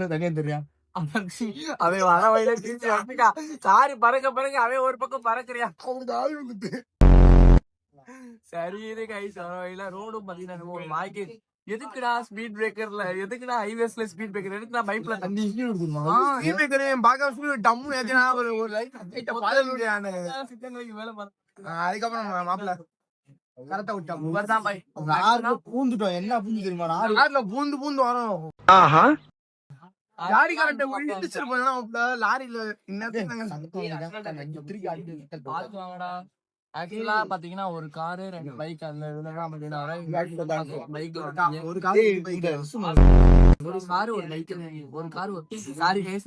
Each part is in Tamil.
மட்டும் தனியா தெரியும். அவன் வர வழியில திருச்சி வந்துட்டா சாரி பறக்க பறக்க அவன் ஒரு பக்கம் பறக்குறியா சரி இது கைஸ் வர வழியில ரோடும் பாத்தீங்கன்னா ஒரு மாய்க்கு எதுக்குடா ஸ்பீட் பிரேக்கர்ல எதுக்குடா ஹைவேஸ்ல ஸ்பீட் பிரேக்கர் எதுக்குடா பைப்ல தண்ணி ஸ்பீட் பிரேக்கர் பாக்க டம்மு ஏத்தினா ஒரு லைட் பாதல் வேலை அதுக்கப்புறம் மாப்பிள்ள கரெக்டா விட்டோம் பூந்துட்டோம் என்ன பூந்து தெரியுமா ஆறுல பூந்து வரோம் லாரி கரண்ட் லாரியில ஆக்சுவலா பாத்தீங்கன்னா ஒரு காரு 2 பைக் அந்த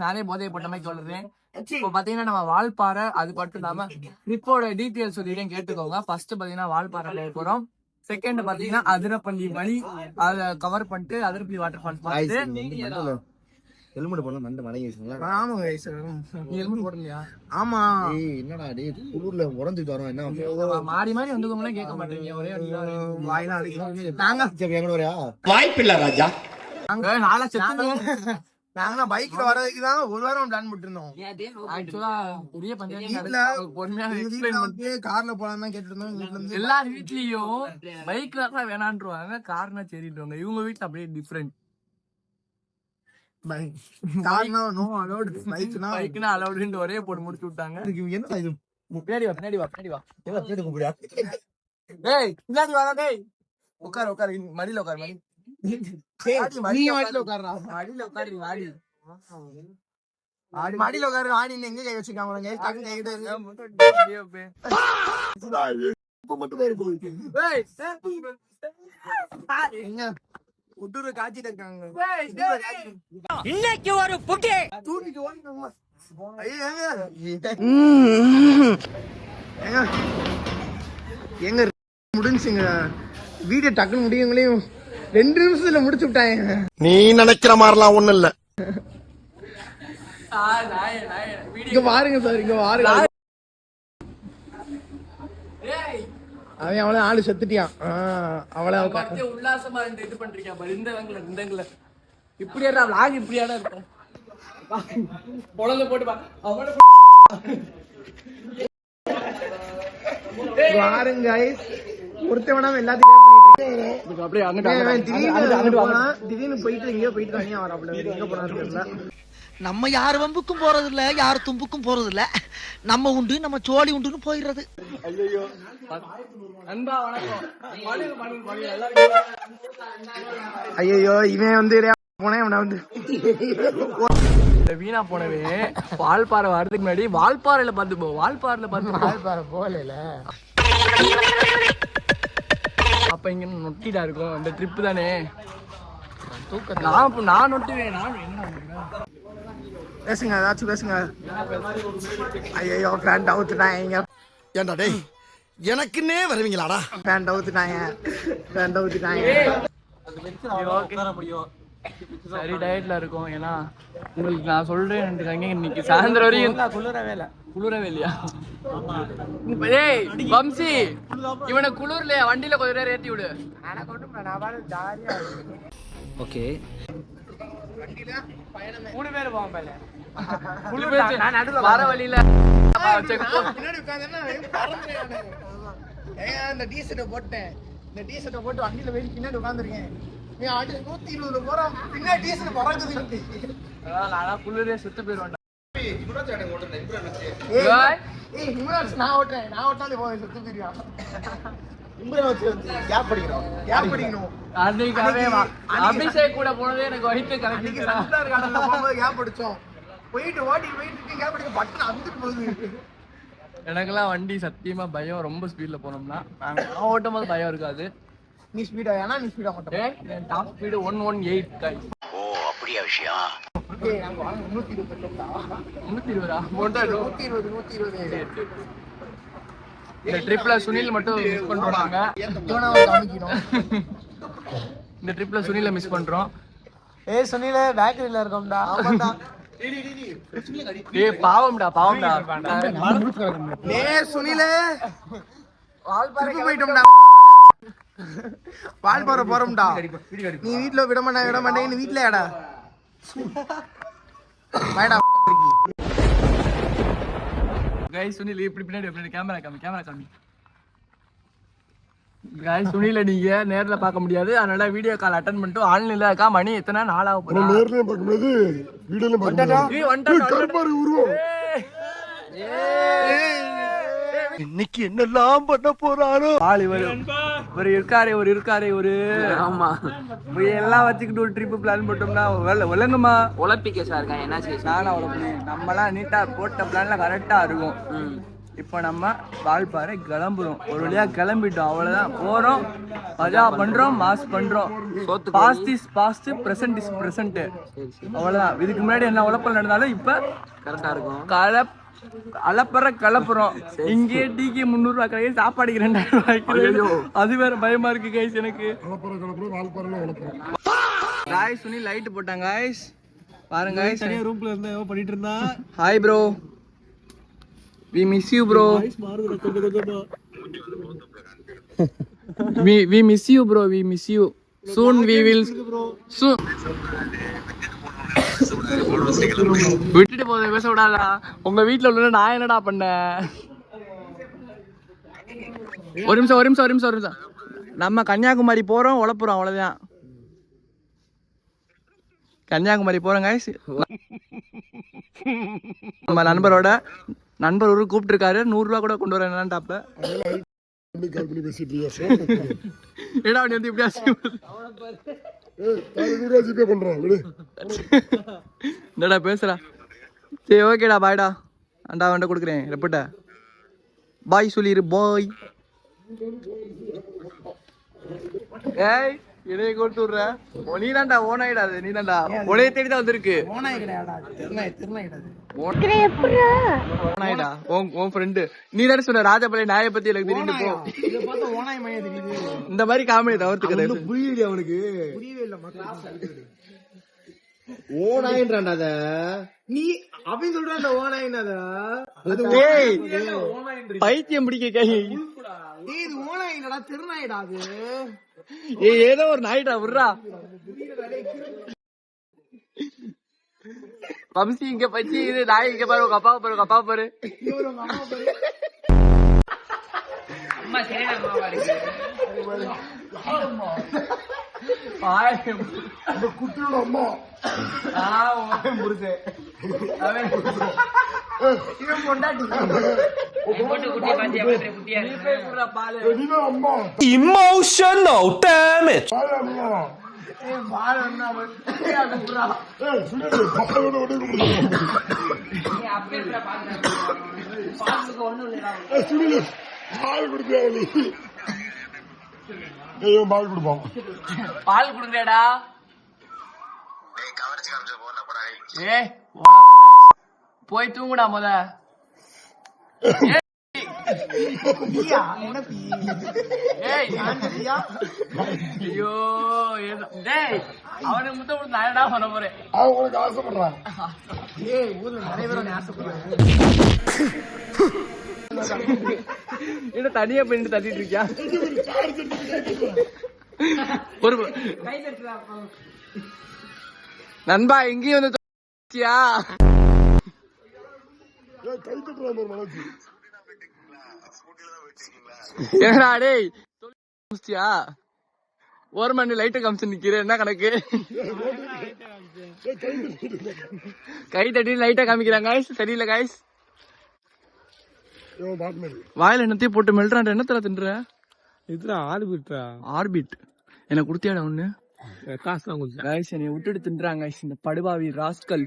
நானே போதைய போட்ட மாதிரி சொல்றேன். இப்போ பாத்தீங்கன்னா நம்ம வால்பாறை அது மட்டும் இல்லாம ட்ரிப்போட டீட்டெயில் சொல்லிட்டேன் கேட்டுக்கோங்க. ஃபர்ஸ்ட் பாத்தீங்கன்னா வால்பாறை போக போறோம். செகண்ட் பாத்தீங்கன்னா அதிரப்பள்ளி வழி அதை கவர் பண்ணிட்டு அதிரப்பள்ளி வாட்டர் ஃபால்ஸ் பார்த்துட்டு ஹெல்மெட் போடலாம் மண்ட மடங்கிடுச்சுங்களா? ஆமா கைஸ் ஹெல்மெட் போடலையா? ஆமா என்னடா டேய் குளூர்ல உடைஞ்சிட்டு வரோம் என்ன மாறி மாறி வந்துக்கோங்களே கேட்க மாட்டீங்க ஒரே வாயில அடிக்குது. நாங்க எங்க வரையா வாய்ப்பு இல்ல ராஜா. அங்க நாளா செத்து நாங்க பைக்ல வரதுக்கு தான் ஒரு வாரம் பிளான் பண்ணிருந்தோம். ஆக்சுவலா பெரிய பஞ்சாயத்துல பொறுமையா எக்ஸ்பிளைன் பண்ணி கார்ல போலாம் தான் கேட்டுட்டு இருந்தோம். எல்லார் வீட்லயும் பைக்ல தான் வேணான்றுவாங்க கார்னா சரிடுவாங்க. இவங்க வீட்ல அப்படியே டிஃபரெண்ட். ஒரே போட்டு முடிச்சு விட்டாங்க. பின்னாடி வா உட்காரு மடியில உட்காரு மடியில உட்காரு ஆடி எங்க கை வச்சுக்காங்க குட்டூர் காய்ச்சிட்டு இருக்காங்க. இன்னைக்கு ஒரு புட்டி தூக்கிட்டு ஓடிங்க. எங்க முடிஞ்சுங்க வீடியோ டக்குன்னு முடியுங்களையும் 2 நிமிஷத்துல முடிச்சு விட்டாங்க. நீ நினைக்கிற மாதிரிலாம் ஒண்ணும் இல்ல. இங்க பாருங்க சார் இங்க பாருங்க. அவன் அவளை ஆளு செத்துட்டியான். அவளை உல்லாசமா இது பண்றீங்க பாரு. இந்த இப்படியா லாக் இப்படியாடா இருக்கும். குழந்தை போட்டு பாருங்க ஒருத்தவனா எல்லாத்தையும் திடீர்னு போயிட்டு எங்கேயோ போயிட்டு தனியா வராப்ல எங்க போனா. நம்ம யார் வம்புக்கும் போறது இல்ல யார் தும்புக்கும் போறது இல்ல. நம்ம உண்டு நம்ம சோழி உண்டுன்னு போயிடுறது. ஐயோ இவன் வந்து வீணா போனவே வால்பாறை வரதுக்கு முன்னாடி வால்பாறையில பார்த்து போ. வால்பாறை போகல அப்ப இங்க நொட்டிடா இருக்கும். இந்த ட்ரிப் தானே நான் நொட்டுவேன். பேசுங்க ஏதாச்சும் பேசுங்க. ஐயோ பேண்ட் அவுத்துட்டாங்க. ஏண்டா டேய் எனக்குன்னே வருவீங்களாடா? பேண்ட் அவுத்துட்டாங்க. சரி டயட்ல இருக்கும். ஏன்னா உங்களுக்கு நான் சொல்றேன் இன்னைக்கு சாயந்தரம் வரையும் குளிரவே இல்லையா? வம்சி இவனை குளிர்ல வண்டியில கொஞ்ச நேரம் ஏத்தி விடு. ஓகே 3 பேர் போவோம். வர வழியில இந்த டீஷர்ட்டை போட்டேன். இந்த டீஷர்ட்டை போட்டு வண்டியில வெயிட் பின்னாடி உட்காந்துருக்கேன். 120 போறோம் பின்னாடி டீஷர்ட் பறக்குது. அதான் குளிரே சுத்து போயிருவான். நான் ஓட்டாலே போய் சுத்து போயிருவான். அபிஷேக் கூட போனதே எனக்கு வயிற்று கலக்கி கேப் அடிச்சோம். போயிட்டு ஓட்டிட்டு கேப் அடிக்க பட்டன் அந்துட்டு போகுது. எனக்கெல்லாம் வண்டி சத்தியமா பயம். ரொம்ப ஸ்பீட்ல போனோம்னா நான் ஓட்டும் போது பயம் இருக்காது. நீ ஸ்பீடா ஏன்னா நீ ஸ்பீடா மாட்டேன். என் டாப் ஸ்பீடு 118. ஓ அப்படியா விஷயம்? 120 இந்த ட்ரிப்ல சுனில் மட்டும் மிஸ் பண்றாங்க. இந்த ட்ரிப்ல சுனில மிஸ் பண்றோம். சுனில பேக்கரியில இருக்கோம்டா. பாவம்டா. சுனில போயிட்டோம்டா. வால்பாறை போறோம்டா. நீ வீட்டுல விட மாட்டேன் வீட்டுல ஏடா கைஸ் சுனில் இப்படி பின்னாடி கேமரா காமி கைஸ் சுனில நீங்க நேர்ல பார்க்க முடியாது, அதனால வீடியோ கால் அட்டெண்ட் பண்ணிட்டு ஆன்லைன்ல இருக்கா. மணி எத்தனை நாளாக போகுது? நேர்லயே பார்க்க முடியாது, வீடியோலயும் பார்க்க முடியாது. இன்னைக்கு என்னெல்லாம் பண்ண போறாரோ. ஆள் இவர் இருக்காரு ஆமா எல்லாம் வச்சுக்கிட்டு ஒரு ட்ரிப் பிளான் போட்டோம்னா விளங்குமா? உழப்பிக்க சார் இருக்கா என்ன செய்ய நானா நம்மலாம் நீட்டா போட்ட பிளான்ல கரெக்டா இருக்கும். இப்போ நம்ம வால்பாறை கிளம்புறோம், ஒரு வழியா கிளம்பிட்டோம், அவ்வளவுதான். போறோம், மஜா பண்றோம், மாஸ் பண்றோம். Past is past, present is present, அவ்வளவுதான். இதுக்கு முன்னாடி என்ன உழப்பல் நடந்தாலும் இப்ப கரெக்டா இருக்கும். கலப்புறோம். இங்கே டிகே 300 ரூபாய் கடையில் சாப்பாடுக்கு 2000 ரூபாய், அது வேற பயமா இருக்கு கைஸ் எனக்கு. காய்ஸ் சுனி லைட் போட்டாங்க காய்ஸ், பாருங்க காய்ஸ். ரூம்ல இருந்தா ஏதோ பண்ணிட்டு இருந்தா. Hi bro, we miss you bro. we miss you bro, we miss you. Soon we will soon. விட்டுட்டு போத பேச விடாதா. உங்க வீட்டுல உள்ள நான் என்னடா பண்ணேன்? ஒரு நிமிஷம். நம்ம கன்னியாகுமரி போறோம், உழப்புறோம், அவ்வளவுதான். கன்னியாகுமரி போறோம் guys. நம்ம நண்பர் ஒரு கூப்பிட்டு இருக்காரு, 100 ரூபா கூட கொண்டு வரேன் டாப்ல. ஏடா நீ வந்து இப்படியா என்னடா பேசுறா? சரி ஓகேடா, பாய்டா. அண்டா வண்ட கொடுக்குறேன், ரெப்பட்ட பாய் சொல்லிரு, பாய். ஏய் இடையே கொடுத்து விடுற, நீ தான்டா ஓனாயிடாது, நீ தான்டா உடைய தேடி தான் வந்திருக்கு. உன் ஃப்ரெண்டு நீ தானே சொன்ன ராஜபாளைய நாயை பத்தி எனக்கு தெரியுது. போ இந்த மாதிரி காமெடி தவிர்த்துக்க. புரியல அவனுக்கு, புரியவே இல்ல. ஓனாயின்றான்டா நீ அப்படின்னு சொல்ற. ஓனாயின்டா பைத்தியம் பிடிக்க கை. இது ஓனாயிடா, திருநாயிடா. அது ஏதோ ஒரு நாயிடா, விட்றா. வம்சி இங்க பச்சி, இது நாய் இங்க பாரு. உங்க அப்பா பாரு. அம்மா சரியான அம்மாவா இருக்கு. குட்டியோட அம்மா emotional damage. பால் குடுங்கடா. போய் தூங்குடா முத. ஐயோ அவனுக்கு முத்த கொடுத்து நான் என்னடா பண்ண போறேன்? அவங்களுக்கு ஆசைப்படுறான். ஊர்ல நிறைய பேர் ஆசைப்படுறாங்க. என்ன தனியா போயிட்டு தட்டிட்டு இருக்கியா? ஒரு நண்பா எங்கேயும் வந்து என்னடா டேய் ஒரு மணி லைட்டு காமிச்சு நிக்கிறேன், என்ன கணக்கு? கை தட்டி லைட்டா காமிக்கிறாங்க. தெரியல காய்ஸ், வாயில என்னத்தையும் போட்டு மெல்றான். என்னத்துல தின்ற? இதுல ஆர்பிட் எனக்கு குடுத்தியாடா ஒண்ணு? காசுலாம் கொடுத்தேன். காய்ஸ் என்னை விட்டுட்டு தின்றாங்க இந்த படுபாவி ராஸ்கல்.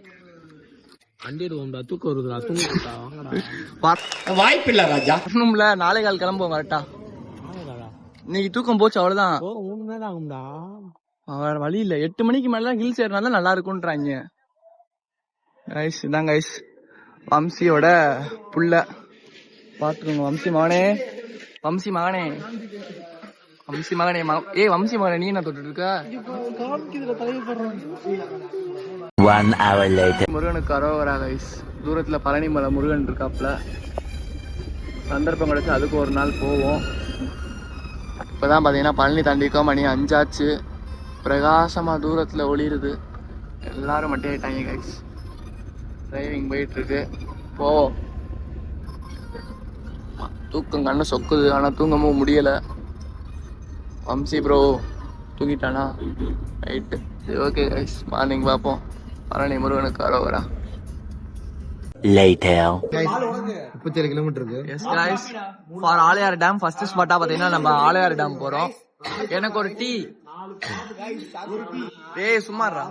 தூக்கம் வருதுடா, வாய்ப்பில்ல ராஜா. நாளை கால் கிளம்புவோம் கரெக்டா. இன்னைக்கு தூக்கம் போச்சு, அவ்வளவுதான். வேற வழி இல்ல. 8 மணிக்கு மேல ஹில்ஸ் ஏறினாதான் நல்லா இருக்கும்ன்றாங்க. கைஸ் இதான் கைஸ் வம்சியோட புள்ள, பாத்துக்கோங்க. வம்சி மகனே ஏய் வம்சி மகனே, நீ என்ன தொட்டு இருக்க? முருகனுக்கு அரோகரா கைஸ். தூரத்துல பழனி மலை முருகன் இருக்காப்ல. சந்தர்ப்பம் கிடைச்சு அதுக்கு ஒரு நாள் போவோம். இப்பதான் பாத்தீங்கன்னா பழனி தாண்டிக்கோ, மணி 5 ஆச்சு. பிரகாசமா தூரத்துல ஒளிருது. எல்லாரும் மட்டும் ஆயிட்டாங்க கைஸ். டிரைவிங் போயிட்டு இருக்கு. போவோம். தூக்கம் கண்ணு சொக்குது, ஆனா தூங்கவும் முடியல. வம்சி ப்ரோ தூங்கிட்டானா? ரைட்டு, சரி ஓகே கைஸ், மார்னிங் பார்ப்போம். பழனி முருகனுக்கு அரோகரா. 37 கிலோமீட்டர் இருக்கு. Yes guys, for Aliyar dam first ஸ்பாட்டா பாத்தீங்கன்னா நம்ம ஆலையார் டேம் போறோம். எனக்கு ஒரு டீ. ஏய் சும்மாறா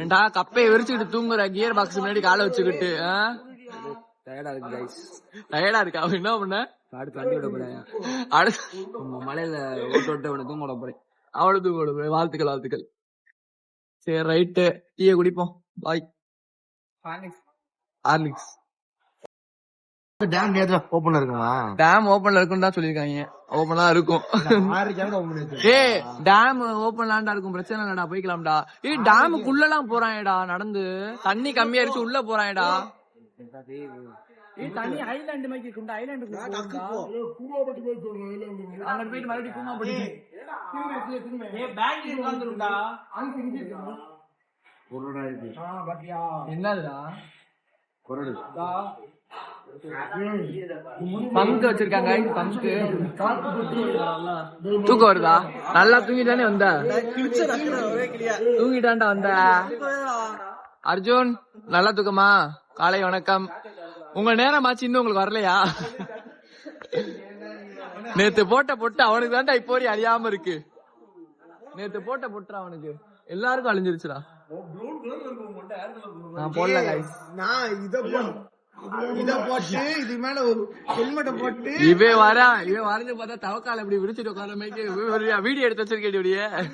ஏண்டா கப்பையை விரிச்சுக்கிட்டு தூங்குற, கியர் பாக்ஸ் முன்னாடி காலை வச்சுக்கிட்டு. டயர்டா இருக்கு கைஸ். டயர்டா இருக்கா? அவன் என்ன பண்ண? அடுத்து வண்டி விட போறேன். அடுத்து மலையில ஓட்டு அவனை தூங்க விட போறேன். அவ்வளவு தூங்க விடுவேன். வாழ்த்துக்கள் வாழ்த்துக்கள். சரி ரைட்டு, டீயை குடிப்போம். பாய். ஹார்லிக்ஸ். டேம் நேரத்துல ஓபன்ல இருக்குமா? டேம் ஓபன்ல இருக்குன்னு தான் சொல்லிருக்காங்க. ஓபனா இருக்கும். 6 கிலோமீட்டர் ஓபன் இருக்கு. ஏய் டேம் ஓபன்லாண்டா இருக்கும், பிரச்சனை இல்லடா, போய்க்கலாம்டா. ஏய் டேமுக்குள்ள எல்லாம் போறாங்கடா நடந்து. தண்ணி கம்மியாயிருச்சு, உள்ள போறாங்கடா. தண்ணி ஐலாண்ட் மாதிரி இருக்குண்டா. ஐலாண்டுக்கு கூமாப்பட்டி போய் போறோம். அங்க போயிட்டு மறுபடியும் கூமாப்பட்டி. ஏய் பேங்க் உட்கார்ந்துருடா. அங்க இங்க இருக்கா? பொருளா இருக்கு. பாத்தியா என்னதுடா? பொருள். பங்கு வச்சிருக்காங்க. பங்கு தூக்கம் வருதா? நல்லா தூங்கிட்டானே வந்த. தூங்கிட்டான்டா வந்த. அர்ஜுன் நல்லா தூக்கமா? காலை வணக்கம். உங்க நேரமாச்சு, இன்னும் உங்களுக்கு வரலையா? நேத்து போட்ட பொட்டு அவனுக்கு தான்டா இப்போ அழியாம இருக்கு. நேத்து போட்ட பொட்டு அவனுக்கு எல்லாருக்கும் அழிஞ்சிருச்சுடா. நான் போடல guys. நான் இத போட்டு இது மேல ஒரு ஹெல்மெட்ட போட்டு இவன் வரைஞ்சு பார்த்தா தவக்கால இப்படி விரிச்சிட்டு உட்கார வீடியோ எடுத்து வச்சிருக்கேன்.